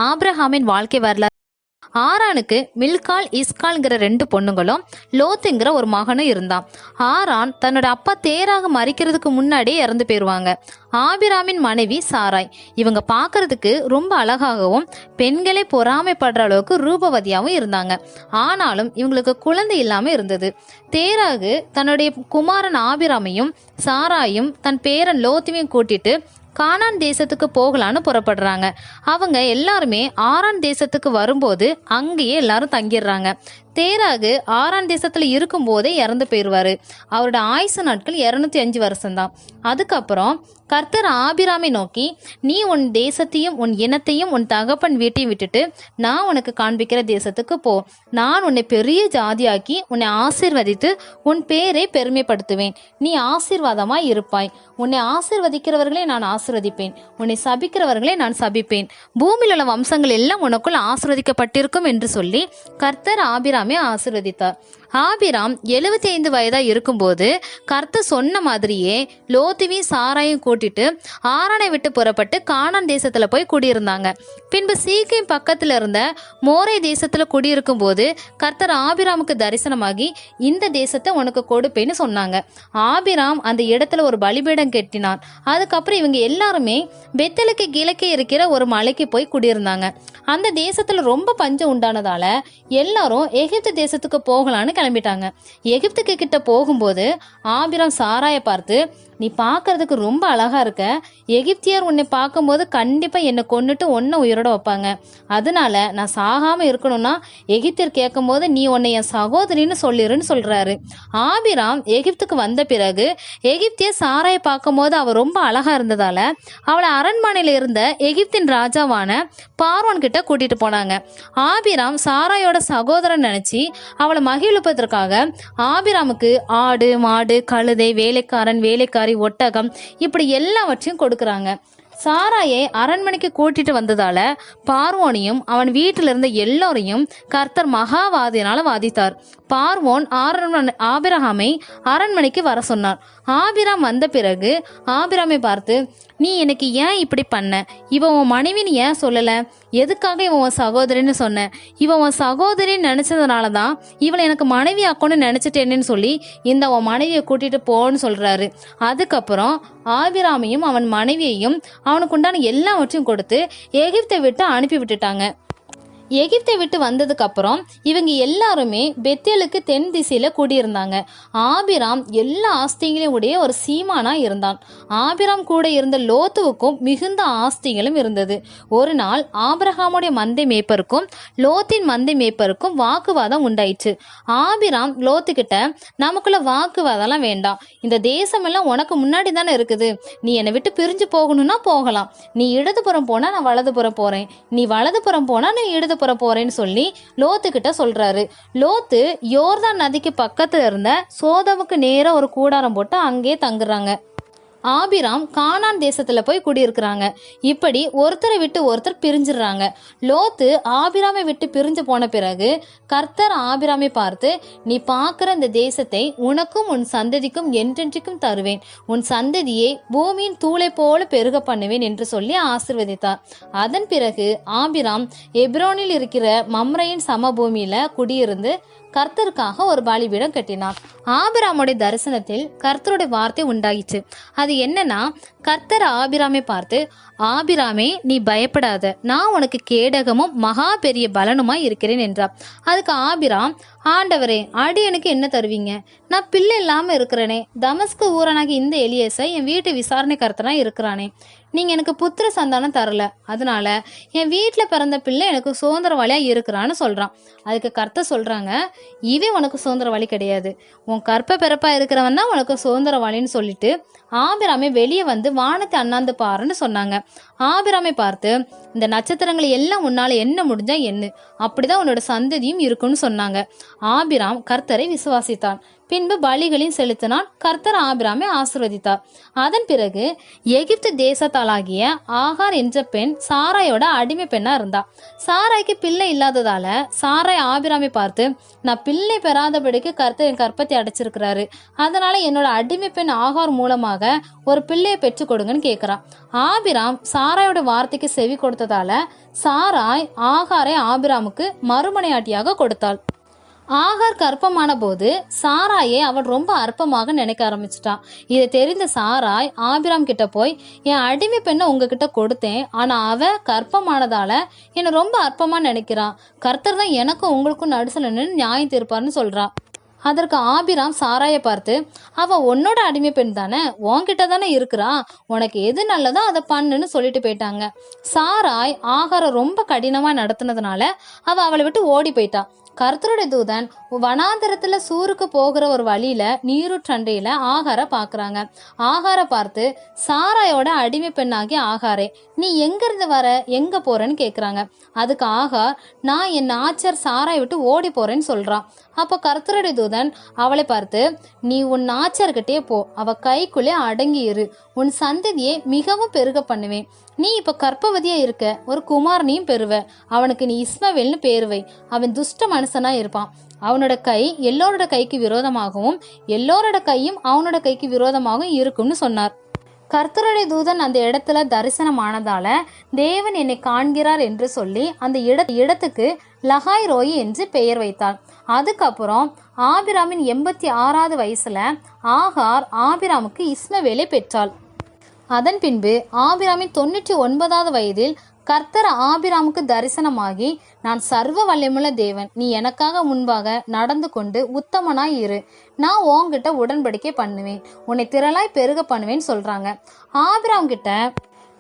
ஆபிரகாமின் வாழ்க்கை வரலாறு. ஆரானுக்கு மில்கால் இஸ்கால்ங்கிற 2 பொண்ணுங்களும் லோத்துங்கிற ஒரு மகனும் இருந்தான். ஆரான் தன்னோட அப்பா தேராக மறிக்கிறதுக்கு முன்னாடியே இறந்து போயிடுவாங்க. ஆபிராமின் மனைவி சாராய். இவங்க பார்க்கறதுக்கு ரொம்ப அழகாகவும் பெண்களை பொறாமைப்படுற அளவுக்கு ரூபவதியாகவும் இருந்தாங்க. ஆனாலும் இவங்களுக்கு குழந்தை இல்லாம இருந்தது. தேராகு தன்னுடைய குமாரன் ஆபிராமையும் சாராயும் தன் பேரன் லோத்துவையும் கூட்டிட்டு கானான் தேசத்துக்கு போகலான்னு புறப்படுறாங்க. அவங்க எல்லாருமே ஆரான் தேசத்துக்கு வரும்போது அங்கேயே எல்லாரும் தங்கிடுறாங்க. தேராகு ஆரான் தேசத்துல இருக்கும் போதே இறந்து போயிடுவாரு. அவரோட ஆயுசு நாட்கள் 205 வருஷம்தான். அதுக்கப்புறம் கர்த்தர் ஆபிராமை நோக்கி, நீ உன் தேசத்தையும் உன் இனத்தையும் உன் தகப்பன் வீட்டையும் விட்டுட்டு நான் உனக்கு காண்பிக்கிற தேசத்துக்கு போ. நான் உன்னை பெரிய ஜாதியாக்கி உன்னை ஆசீர்வதித்து உன் பேரை பெருமைப்படுத்துவேன். நீ ஆசீர்வாதமாய் இருப்பாய். உன்னை ஆசீர்வதிக்கிறவர்களே நான் ஆசீர்வதிப்பேன், உன்னை சபிக்கிறவர்களே நான் சபிப்பேன். பூமியில் உள்ள வம்சங்கள் எல்லாம் உனக்குள் ஆசீர்வதிக்கப்பட்டிருக்கும் என்று சொல்லி கர்த்தர் ஆபிராமை ஆசீர்வதித்தார். ஆபிராம் 75 வயதா இருக்கும்போது கர்த்தர் சொன்ன மாதிரியே லோத்துவையும் சாராயும் கூட்டிட்டு ஆரானை விட்டு புறப்பட்டு கானான் தேசத்துல போய் குடியிருந்தாங்க. பின்பு சீக்கியம் பக்கத்துல இருந்த மோரை தேசத்துல குடியிருக்கும் போது கர்த்தர் ஆபிராமுக்கு தரிசனமாகி இந்த தேசத்தை உனக்கு கொடுப்பேன்னு சொன்னாங்க. ஆபிராம் அந்த இடத்துல ஒரு பலிபீடம் கட்டினான். அதுக்கப்புறம் இவங்க எல்லாருமே பெத்தலுக்கு கிழக்கே இருக்கிற ஒரு மலைக்கு போய் குடியிருந்தாங்க. அந்த தேசத்துல ரொம்ப பஞ்சம் உண்டானதால எல்லாரும் எகிப்து தேசத்துக்கு போகலான்னு கிளம்பிட்டாங்க. எகிப்துக்கு கிட்ட போகும்போது ஆபிராம் சாராயை பார்த்து, நீ பார்க்கறதுக்கு ரொம்ப அழகா இருக்க. எகிப்தியர் உன்னை பார்க்கும்போது கண்டிப்பா என்னை கொன்னுட்டு உன்னை உயிரோட வைப்பாங்க. அதனால நான் சாகாம இருக்கணும்னா எகிப்தியர் கேட்கும் போது நீ உன்னை என் சகோதரின்னு சொல்லிருன்னு சொல்றாரு. ஆபிராம் எகிப்துக்கு வந்த பிறகு எகிப்தியர் சாராயை பார்க்கும் போது அவ ரொம்ப அழகா இருந்ததால அவளை அரண்மனையில இருந்த எகிப்தின் ராஜாவான பார்வோன் கிட்ட கூட்டிட்டு போனாங்க. ஆபிராம் சாராயோட சகோதரன் நினைச்சு அவளை மகிழ்ப்பதற்காக ஆபிராமுக்கு ஆடு மாடு கழுதை வேலைக்காரி ஒட்டகம் இப்படி எல்லாவற்றையும் கொடுக்கறாங்க. சாராயை அரண்மனைக்கு கூட்டிட்டு வந்ததால பார்வோனையும் அவன் வீட்டில இருந்த எல்லோரையும் கர்த்தர் மகாவாதியினால வாதித்தார். பார்வோன் ஆபிரகாமை அரண்மனைக்கு வர சொன்னார். ஆபிராம் வந்த பிறகு ஆபிராமை பார்த்து, நீ எனக்கு ஏன் இப்படி பண்ண? இவன் உன் மனைவின்னு ஏன் சொல்லல? எதுக்காக இவன் உன் சகோதரின்னு சொன்ன? இவன் உன் சகோதரின்னு நினைச்சதுனாலதான் இவளை எனக்கு மனைவி ஆக்கணும்னு நினைச்சிட்டேன்னு சொல்லி இந்த உன் மனைவியை கூட்டிட்டு போன்னு சொல்றாரு. அதுக்கப்புறம் ஆபிராமையும் அவன் மனைவியையும் அவனுக்கு உண்டான எல்லாவற்றையும் கொடுத்து எகிப்தை விட்டு அனுப்பி விட்டுட்டாங்க. எகிப்தை விட்டு வந்ததுக்கு அப்புறம் இவங்க எல்லாருமே பெத்தேலுக்கு தென் திசையில குடியிருந்தாங்க. ஆபிராம் எல்லா ஆஸ்திகளையும் உடைய ஒரு சீமானா இருந்தான். ஆபிராம் கூட இருந்த லோத்துவுக்கும் மிகுந்த ஆஸ்திகளும் இருந்தது. ஒரு நாள் ஆபிரகாமுடைய மந்தை மேய்ப்பருக்கும் லோத்தின் மந்தை மேய்ப்பருக்கும் வாக்குவாதம் உண்டாயிற்று. ஆபிராம் லோத்து கிட்ட, நமக்குள்ள வாக்குவாதம்லாம் வேண்டாம், இந்த தேசமெல்லாம் உனக்கு முன்னாடி தானே இருக்குது, நீ என்னை விட்டு பிரிஞ்சு போகணும்னா போகலாம். நீ இடதுபுறம் போனா நான் வலதுபுறம் போறேன், நீ வலதுபுறம் போனா நான் இடதுபுறம் போறேன்னு சொல்லி லோத்து கிட்ட சொல்றாரு. லோத்து யோர்தான் நதிக்கு பக்கத்துல இருந்த சோதமுக்கு நேரா ஒரு கூடாரம் போட்டு அங்கே தங்குறாங்க. ஆபிராம் கானான் தேசத்துல போய் குடியிருக்கிறாங்க. இப்படி ஒருத்தரை விட்டு ஒருத்தர் பிரிஞ்சிடுறாங்க. லோத்து ஆபிராமை விட்டு பிரிஞ்சு போன பிறகு கர்த்தர் ஆபிராமை பார்த்து, நீ பார்க்கிற இந்த தேசத்தை உனக்கும் உன் சந்ததிக்கும் என்றென்றைக்கும் தருவேன், உன் சந்ததியை பூமியின் தூளை போல பெருக பண்ணுவேன் என்று சொல்லி ஆசீர்வதித்தார். அதன் பிறகு ஆபிராம் எப்ரோனில் இருக்கிற மம்ரையின் சமபூமியில குடியிருந்து கர்த்தருக்காக ஒரு பலிபீடம் கட்டினார். ஆபிராமுடைய தரிசனத்தில் கர்த்தருடைய வார்த்தை உண்டாயிற்று. அது என்னன்னா, கர்த்தர் ஆபிராமை பார்த்து, ஆபிராமே நீ பயப்படாத, நான் உனக்கு கேடகமும் மகா பெரிய பலனுமாய் இருக்கிறேன் என்றார். அதுக்கு ஆபிராம், ஆண்டவரே அடியனுக்கு என்ன தருவீங்க? நான் பிள்ளை இல்லாம இருக்கிறேனே, தமஸ்கு ஊரனாகி இந்த எலியேசை என் வீட்டு விசாரணை கர்த்தனா இருக்கிறானே, நீங்க எனக்கு புத்திர சந்தானம் தரல, அதனால என் வீட்டுல பிறந்த பிள்ளை எனக்கு சுதந்திரவாளியா இருக்கிறான்னு சொல்றான். அதுக்கு கர்த்தர் சொல்றாங்க, இவன் உனக்கு சுதந்திரவாளி கிடையாது, உன் கற்ப பிறப்பா இருக்கிறவன் தான் உனக்கு சுதந்திரவாளின்னு சொல்லிட்டு ஆபிராமை வெளியே வந்து வானத்தை அண்ணாந்து பாருன்னு சொன்னாங்க. ஆபிராமை பார்த்து, இந்த நட்சத்திரங்களை எல்லாம் உன்னால என்ன முடிஞ்சா என்ன, அப்படிதான் உன்னோட சந்ததியும் இருக்குன்னு சொன்னாங்க. ஆபிராம் கர்த்தரை விசுவாசித்தான். பின்பு பலிகளையும் செலுத்தினான். கர்த்தர் ஆபிராமை ஆசீர்வதித்தார். அதன் பிறகு எகிப்து தேசத்தாளாகிய ஆகார் என்ற பெண் சாராயோட அடிமை பெண்ணா இருந்தா. சாராய்க்கு பிள்ளை இல்லாததால சாராய் ஆபிராமை பார்த்து, நான் பிள்ளை பெறாதபடிக்கு கர்த்தர் என் கற்பத்தை அடைச்சிருக்கிறாரு, அதனால என்னோட அடிமை பெண் ஆகார் மூலமாக ஒரு பிள்ளையை பெற்று கொடுங்கன்னு கேட்கிறான். ஆபிராம் சாராயோட வார்த்தைக்கு செவி கொடுத்ததால சாராய் ஆகாரை ஆபிராமுக்கு மறுமனையாட்டியாக கொடுத்தாள். ஆகார் கர்ப்பமான போது சாராயை அவள் ரொம்ப அற்பமாக நினைக்க ஆரம்பிச்சிட்டான். இதை தெரிந்த சாராய் ஆபிராம் கிட்ட போய், என் அடிமை பெண்ணை உங்ககிட்ட கொடுத்தேன், ஆனா அவ கர்ப்பமானதால என்னை ரொம்ப அற்பமா நினைக்கிறான், கர்த்தர் தான் எனக்கும் உங்களுக்கும் நடுசல நின்று நியாயம் தீர்ப்பார்னு சொல்றான். அதற்கு ஆபிராம் சாராயை பார்த்து, அவ உன்னோட அடிமை பெண் தானே, உன்கிட்ட தானே இருக்கிறான், உனக்கு எது நல்லதோ அதை பண்ணுன்னு சொல்லிட்டு போயிட்டாங்க. சாராய் ஆகாரை ரொம்ப கடினமா நடத்தினதுனால அவளை விட்டு ஓடி போயிட்டான். கர்த்தருடைய தூதன் வனாந்தரத்துல சூருக்கு போகிற ஒரு வழியில நீருற்றண்டையில ஆகாரை பாக்குறாங்க. ஆகாரை பார்த்து, சாராயோட அடிமை பெண்ணாகி ஆகாரே, நீ எங்க இருந்து வர, எங்க போறேன்னு கேக்குறாங்க. அதுக்கு ஆகார், நான் என் ஆச்சர் சாராயை விட்டு ஓடி போறேன்னு சொல்றான். அப்போ கர்த்தருடைய தூதன் அவளை பார்த்து, நீ உன் ஆச்சர்கிட்டே போ, அவ கைக்குள்ளே அடங்கி இரு, உன் சந்ததியை மிகவும் பெருக பண்ணுவேன், நீ இப்ப கர்ப்பவதியா இருக்க, ஒரு குமாரனையும் பெறுவ, அவனுக்கு நீ இஸ்மவேல்னு பேருவை, அவன் துஷ்ட மனுஷனா இருப்பான், அவனோட கை எல்லோரோட கைக்கு விரோதமாகவும் எல்லோரோட கையும் அவனோட கைக்கு விரோதமாகவும் இருக்கும்னு சொன்னார். கர்த்தருடைய தூதன் அந்த இடத்துல தரிசனமானதால தேவன் என்னை காண்கிறார் என்று சொல்லி அந்த இடத்துக்கு லகாய் ரோயி என்று பெயர் வைத்தார். அதுக்கப்புறம் ஆபிராமின் 86வது வயசுல ஆகார் ஆபிராமுக்கு இஸ்மவேலை பெற்றாள். அதன் பின்பு ஆபிராமின் 99வது வயதில் கர்த்தர் ஆபிராமுக்கு தரிசனமாகி, நான் சர்வ வல்லமையுள்ள தேவன், நீ எனக்காக முன்பாக நடந்து கொண்டு உத்தமனாய் இரு, நான் உன்கிட்ட உடன்படிக்கை பண்ணுவேன், உன்னை திரளாய் பெருக பண்ணுவேன்னு சொல்றாங்க. ஆபிராம் கிட்ட,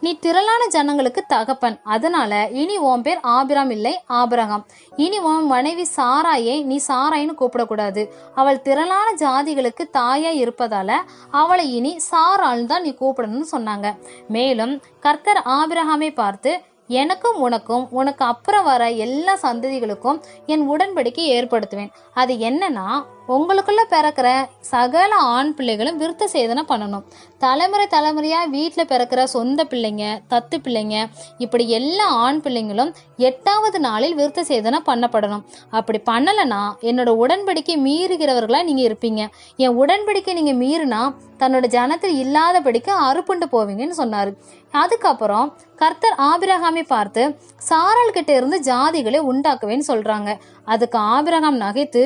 நீ திரளான ஜனங்களுக்கு தகப்பன், அதனால இனி உன் பேர் ஆபிராம் இல்லை ஆபிரகாம், இனி உன் மனைவி சாராயை நீ சாராயின்னு கூப்பிடக்கூடாது, அவள் திரளான ஜாதிகளுக்கு தாயாய் இருப்பதால அவளை இனி சாராள்னு தான் நீ கூப்பிடணும்னு சொன்னாங்க. மேலும் கர்த்தர் ஆபிரகாமை பார்த்து, எனக்கும் உனக்கும் உனக்கு அப்புறம் வர எல்லா சந்ததிகளுக்கும் என் உடன்படிக்கை ஏற்படுத்துவேன். அது என்னன்னா, உங்களுக்குள்ள பிறக்கிற சகல ஆண் பிள்ளைகளும் விருத்த சேதனை பண்ணணும். தலைமுறை தலைமுறையா வீட்டில் பிறக்கிற சொந்த பிள்ளைங்க, தத்து பிள்ளைங்க, இப்படி எல்லா ஆண் பிள்ளைங்களும் 8வது நாளில் விருத்த சேதனை பண்ணப்படணும். அப்படி பண்ணலைன்னா என்னோட உடன்படிக்கை மீறுகிறவர்களா நீங்க இருப்பீங்க. என் உடன்படிக்கை நீங்க மீறினா தன்னோட ஜனத்தில் இல்லாதபடிக்கு அறுப்புண்டு போவீங்கன்னு சொன்னாரு. அதுக்கப்புறம் கர்த்தர் ஆபிரகாமை பார்த்து, சாராள் கிட்ட இருந்து ஜாதிகளை உண்டாக்குவேன்னு சொல்றாங்க. அதுக்கு ஆபிரகாம் நகைத்து,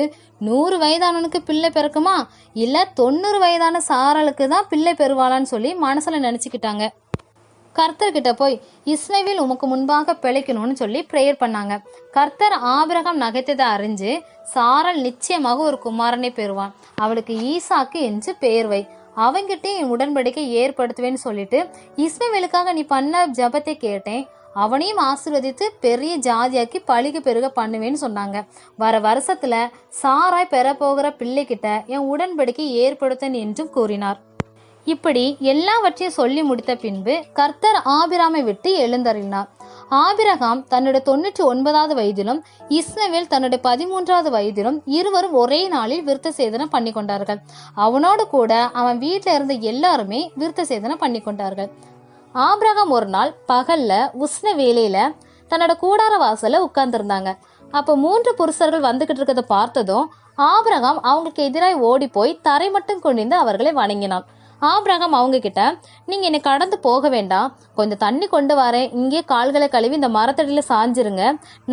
100 வயதானவனுக்கு பிள்ளை பிறக்குமா, இல்ல 90 வயதான சாராளுக்கு தான் பிள்ளை பெறுவாளான்னு சொல்லி மனசுல நினைச்சுக்கிட்டாங்க. கர்த்தர்கிட்ட போய், இஸ்மவேல் உமக்கு முன்பாக பிழைக்கணும்னு சொல்லி ப்ரேயர் பண்ணாங்க. கர்த்தர் ஆபிரகாம் நகைத்ததை அறிஞ்சு, சாராள் நிச்சயமாக ஒரு குமாரனை பெறுவான், அவளுக்கு ஈசாக்கு என்று பெயர் வை, அவங்கிட்டே என் உடன்படிக்கை ஏற்படுத்துவேன்னு சொல்லிட்டு இஸ்மவேலுக்காக நீ பண்ண ஜபத்தை கேட்டேன், அவனையும் ஆசீர்வதித்து பெரிய ஜாதியாக்கி பழிக பெருக பண்ணுவேன்னு சொன்னாங்க. வர வருஷத்துல சாராய் பெற போகிற பிள்ளைகிட்ட என் உடன்படிக்கை ஏற்படுத்தன் என்றும் கூறினார். இப்படி எல்லாவற்றையும் சொல்லி முடித்த பின்பு கர்த்தர் ஆபிராமை விட்டு எழுந்தருளினார். ஆபிரகாம் தன்னுடைய 99வது வயதிலும் இஸ்மவேல் தன்னுடைய 13வது வயதிலும் இருவரும் ஒரே நாளில் விருத்த சேதனை பண்ணி கொண்டார்கள். அவனோடு கூட அவன் வீட்டில இருந்த எல்லாருமே விருத்த சேதனை பண்ணி கொண்டார்கள். ஆபிரகாம் ஒரு நாள் பகல்ல உஷ்ண வேலையில தன்னோட கூடார வாசல்ல உட்கார்ந்துருந்தாங்க. அப்போ 3 புருஷர்கள் வந்துகிட்டு இருக்கிறத பார்த்ததும் ஆபிரகாம் அவங்களுக்கு எதிராக ஓடி போய் தரை மட்டும் கொண்டிருந்து அவர்களை வணங்கினான். ஆபிரகாம் அவங்க கிட்ட, நீங்க என்னை கடந்து போக வேண்டாம், கொஞ்சம் தண்ணி கொண்டு வரேன், இங்கே கால்களை கழுவி இந்த மரத்தடியில சாஞ்சிருங்க,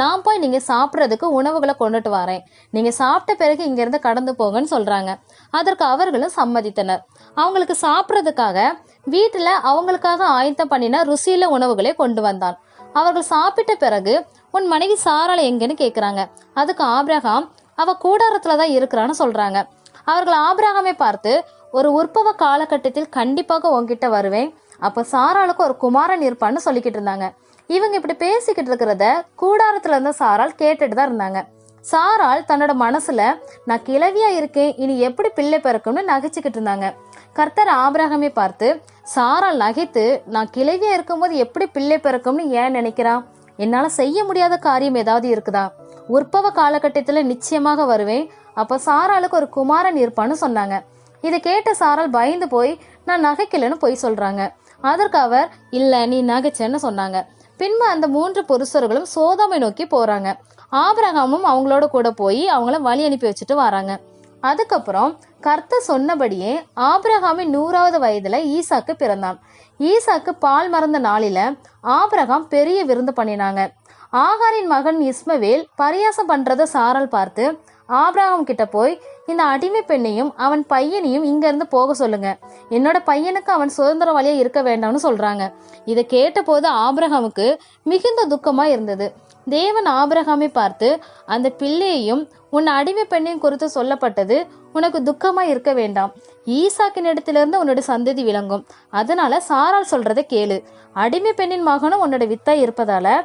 நான் போய் நீங்க சாப்பிட்றதுக்கு உணவுகளை கொண்டுட்டு வரேன், நீங்க சாப்பிட்ட பிறகு இங்க இருந்து கடந்து போங்கன்னு சொல்றாங்க. அதற்கு அவர்களும் சம்மதித்தனர். அவங்களுக்கு சாப்பிட்றதுக்காக வீட்டுல அவங்களுக்காக ஆயத்தம் பண்ணின ருசியில உணவுகளை கொண்டு வந்தான். அவர்கள் சாப்பிட்ட பிறகு, உன் மனைவி சாராளை எங்கன்னு கேட்குறாங்க. அதுக்கு ஆபிரகாம், அவ கூடாரத்துலதான் இருக்கிறான்னு சொல்றாங்க. அவர்கள் ஆபிரகாமை பார்த்து, ஒரு உற்பவ காலகட்டத்தில் கண்டிப்பாக உங்ககிட்ட வருவேன், அப்ப சாராளுக்கு ஒரு குமாரன் இருப்பான்னு சொல்லிக்கிட்டு இருந்தாங்க. இவங்க இப்படி பேசிக்கிட்டு இருக்கிறத கூடாரத்துல இருந்த சாராள் கேட்டுட்டு தான் இருந்தாங்க. சாராள் தன்னோட மனசுல, நான் கிழவியா இருக்கேன், இனி எப்படி பிள்ளை பிறக்கும்னு நகைச்சுக்கிட்டு இருந்தாங்க. கர்த்தர் ஆபிரகாமை பார்த்து, சாராள் நகைத்து, நான் கிழவியா இருக்கும்போது எப்படி பிள்ளை பிறக்கும்னு ஏன் நினைக்கிறான், என்னால செய்ய முடியாத காரியம் ஏதாவது இருக்குதா, உற்பவ காலகட்டத்துல நிச்சயமாக வருவேன், அப்போ சாராளுக்கு ஒரு குமாரன் இருப்பான்னு சொன்னாங்க. இதை கேட்ட சாராள் பயந்து போய் நான் நகைக்கலன்னு போய் சொல்றாங்க. அதற்கு அவர் இல்ல நீ நகைச்சேன்னு சொன்னாங்க. பின்பு அந்த 3 புருஷர்களும் சோதோமை நோக்கி போறாங்க. ஆபிரகாமும் அவங்களோட கூட போய் அவங்கள வழி அனுப்பி வச்சுட்டு வராங்க. அதுக்கப்புறம் கர்த்தர் சொன்னபடியே ஆபிரகாமின் 100வது வயதுல ஈசாக்கு பிறந்தான். ஈசாக்கு பால் மறந்த நாளில ஆபிரகாம் பெரிய விருந்து பண்ணினாங்க. ஆகாரின் மகன் இஸ்மவேல் பரியாசம் பண்றத சாராள் பார்த்து ஆபிரகாம் கிட்ட போய் இந்த அடிமை பெண்ணையும் அவன் பையனையும் இங்க இருந்து போக சொல்லுங்க, என்னோட பையனுக்கு அவன் சுதந்திரவாளியா இருக்க வேண்டாம்னு சொல்றாங்க. இதை கேட்ட போது ஆபிரகாமுக்கு மிகுந்த துக்கமா இருந்தது. தேவன் ஆபிரகாமை பார்த்து அந்த பிள்ளையையும் உன் அடிமை பெண்ணையும் குறித்து சொல்லப்பட்டது உனக்கு துக்கமா இருக்க வேண்டாம், ஈசாக்கின் இடத்திலிருந்து உன்னோட சந்ததி விளங்கும், அதனால சாராள் சொல்றதை கேளு, அடிமை பெண்ணின் மகனும் உன்னோட வித்தா இருப்பதால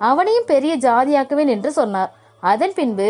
அவனையும் பெரிய ஜாதியாக்குவேன் என்று சொன்னார். அதன் பின்பு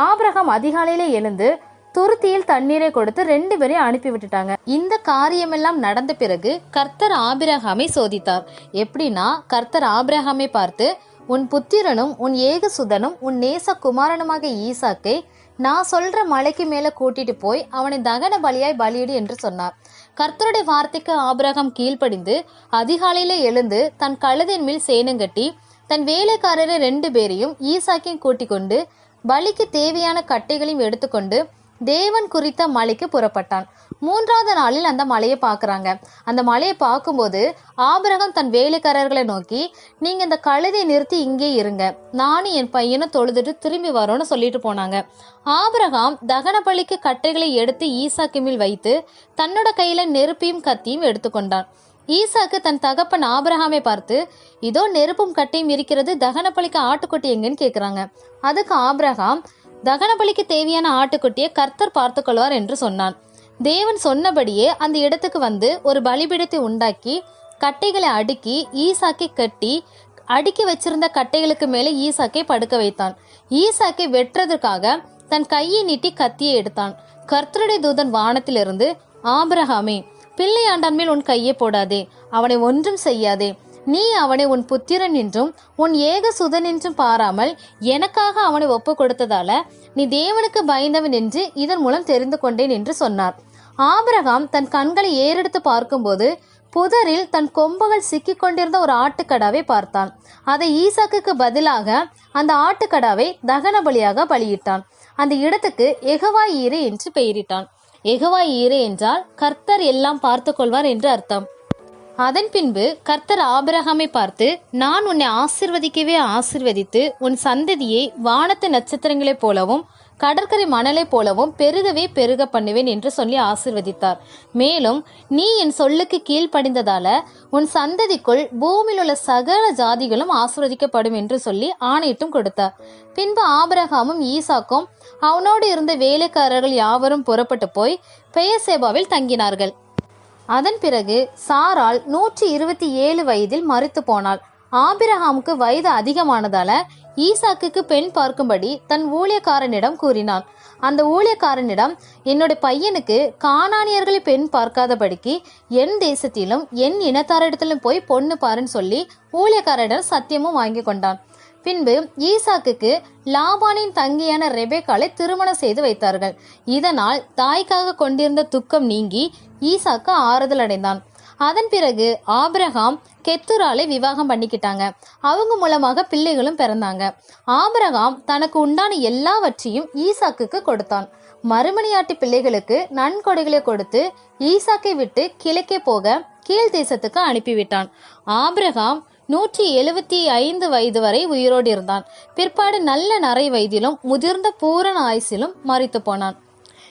ஆபிரகாம் அதிகாலையில எழுந்து துருத்தியில் தண்ணீரை கொடுத்து 2 பேரையும் அனுப்பி விட்டுட்டாங்க. இந்த காரியமெல்லாம் நடந்த பிறகு கர்த்தர் ஆபிரகாமை சோதித்தார். எப்படின்னா, கர்த்தர் ஆபிரகாமை பார்த்து உன் புத்திரனும் உன் ஏகசுதனும் உன் நேச குமாரனுமாக ஈசாக்கை நான் சொல்ற மலைக்கு மேல கூட்டிட்டு போய் அவனை தகன பலியாய் பலியிடு என்று சொன்னார். கர்த்தருடைய வார்த்தைக்கு ஆபிரகாம் கீழ்ப்படிந்து அதிகாலையில எழுந்து தன் கழுதையின் மேல் சேனங்கட்டி தன் வேலைக்காரரை 2 பேரையும் ஈசாக்கையும் கூட்டிக் கொண்டு பலிக்கு தேவையான கட்டைகளையும் எடுத்துக்கொண்டு தேவன் குறித்த மலைக்கு புறப்பட்டான். 3வது நாளில் அந்த மலையை பார்க்குறாங்க. அந்த மலையை பார்க்கும்போது ஆபிரகாம் தன் வேலைக்காரர்களை நோக்கி, நீங்க இந்த கழுதையை நிறுத்தி இங்கே இருங்க, நானும் என் பையனும் தொழுதுட்டு திரும்பி வரோன்னு சொல்லிட்டு போனாங்க. ஆபிரகாம் தகன பலிக்கு கட்டைகளை எடுத்து ஈசாக்கு மேல் வைத்து தன்னோட கையில நெருப்பையும் கத்தியும் எடுத்துக்கொண்டான். ஈசாக்கு தன் தகப்பன் ஆபிரகாமை பார்த்து, இதோ நெருப்பும் கட்டையும் இருக்கிறது, தகன பலிக்கு ஆட்டுக்குட்டி எங்கன்னு கேட்குறாங்க. அதுக்கு ஆபிரகாம், தகன பலிக்கு தேவையான ஆட்டுக்குட்டியை கர்த்தர் பார்த்து கொள்வார் என்று சொன்னான். தேவன் சொன்னபடியே அந்த இடத்துக்கு வந்து ஒரு பலிபீடத்தை உண்டாக்கி கட்டைகளை அடுக்கி ஈசாக்கை கட்டி அடுக்கி வச்சிருந்த கட்டைகளுக்கு மேலே ஈசாக்கை படுக்க வைத்தான். ஈசாக்கை வெட்டுறதுக்காக தன் கையை நீட்டி கத்தியை எடுத்தான். கர்த்தருடைய தூதன் வானத்திலிருந்து, ஆபிரகாமே, பிள்ளையாண்டான் மேல் உன் கையை போடாதே, அவனை ஒன்றும் செய்யாதே, நீ அவனை உன் புத்திரன் என்றும் உன் ஏக சுதன் என்றும் பாராமல் எனக்காக அவனை ஒப்பு கொடுத்ததால நீ தேவனுக்கு பயந்தவன் என்று இதன் மூலம் தெரிந்து கொண்டேன் என்று சொன்னார். ஆபிரகாம் தன் கண்களை ஏறெடுத்து பார்க்கும்போது புதரில் தன் கொம்புகள் சிக்கிக் கொண்டிருந்த ஒரு ஆட்டுக்கடாவை பார்த்தான். அதை ஈசாக்குக்கு பதிலாக அந்த ஆட்டுக்கடாவை தகன பலியாக பலியிட்டான். அந்த இடத்துக்கு யெகோவா ஈரே என்று பெயரிட்டான். யெகோவா ஈரே என்றால் கர்த்தர் எல்லாம் பார்த்து கொள்வார் என்று அர்த்தம். அதன் பின்பு கர்த்தர் ஆபிரகாமை பார்த்து, நான் உன்னை ஆசிர்வதிக்கவே ஆசிர்வதித்து உன் சந்ததியை வானத்து நட்சத்திரங்களைப் போலவும் கடற்கரை மணலைப் போலவும் பெருகவே பெருக பண்ணுவேன் என்று சொல்லி ஆசிர்வதித்தார். மேலும் நீ என் சொல்லுக்கு கீழ்ப்படிந்ததால உன் சந்ததிக்குள் பூமியில் உள்ள சகல ஜாதிகளும் ஆசிர்வதிக்கப்படும் என்று சொல்லி ஆணையிட்டும் கொடுத்தார். பின்பு ஆபிரகாமும் ஈசாக்கும் அவனோடு இருந்த வேலைக்காரர்கள் யாவரும் புறப்பட்டு போய் பெயர்சேபாவில் தங்கினார்கள். அதன் பிறகு சாராள் 127 வயதில் மரித்து போனாள். ஆபிரகாமுக்கு வயது அதிகமானதால ஈசாக்குக்கு பெண் பார்க்கும்படி தன் ஊழியக்காரனிடம் கூறினான். அந்த ஊழியக்காரனிடம், என்னுடைய பையனுக்கு கானானியர்களை பெண் பார்க்காதபடிக்கு என் தேசத்திலும் என் இனத்தாரிடத்திலும் போய் பொண்ணு பாருன்னு சொல்லி ஊழியக்காரனிடம் சத்தியமும் வாங்கி கொண்டான். பின்பு ஈசாக்குக்கு லாபானின் தங்கியான ரெபேக்காளை திருமணம் செய்து வைத்தார்கள். இதனால் தாய்க்காக கொண்டிருந்த துக்கம் நீங்கி ஈசாக்கு ஆறுதல் அடைந்தான். அதன் பிறகு ஆபிரகாம் கெத்துராலை விவாகம் பண்ணிக்கிட்டாங்க. அவங்க மூலமாக பிள்ளைகளும் பிறந்தாங்க. ஆபிரகாம் தனக்கு உண்டான எல்லாவற்றையும் ஈசாக்குக்கு கொடுத்தான். மறுமணியாட்டி பிள்ளைகளுக்கு நன்கொடைகளை கொடுத்து ஈசாக்கை விட்டு கிழக்கே போக கீழ் தேசத்துக்கு அனுப்பிவிட்டான். ஆபிரகாம் 175 வயது வரை உயிரோடு இருந்தான். பிற்பாடு நல்ல நரை வயதிலும் முதிர்ந்த பூரண ஆயுசிலும் மரித்து போனான்.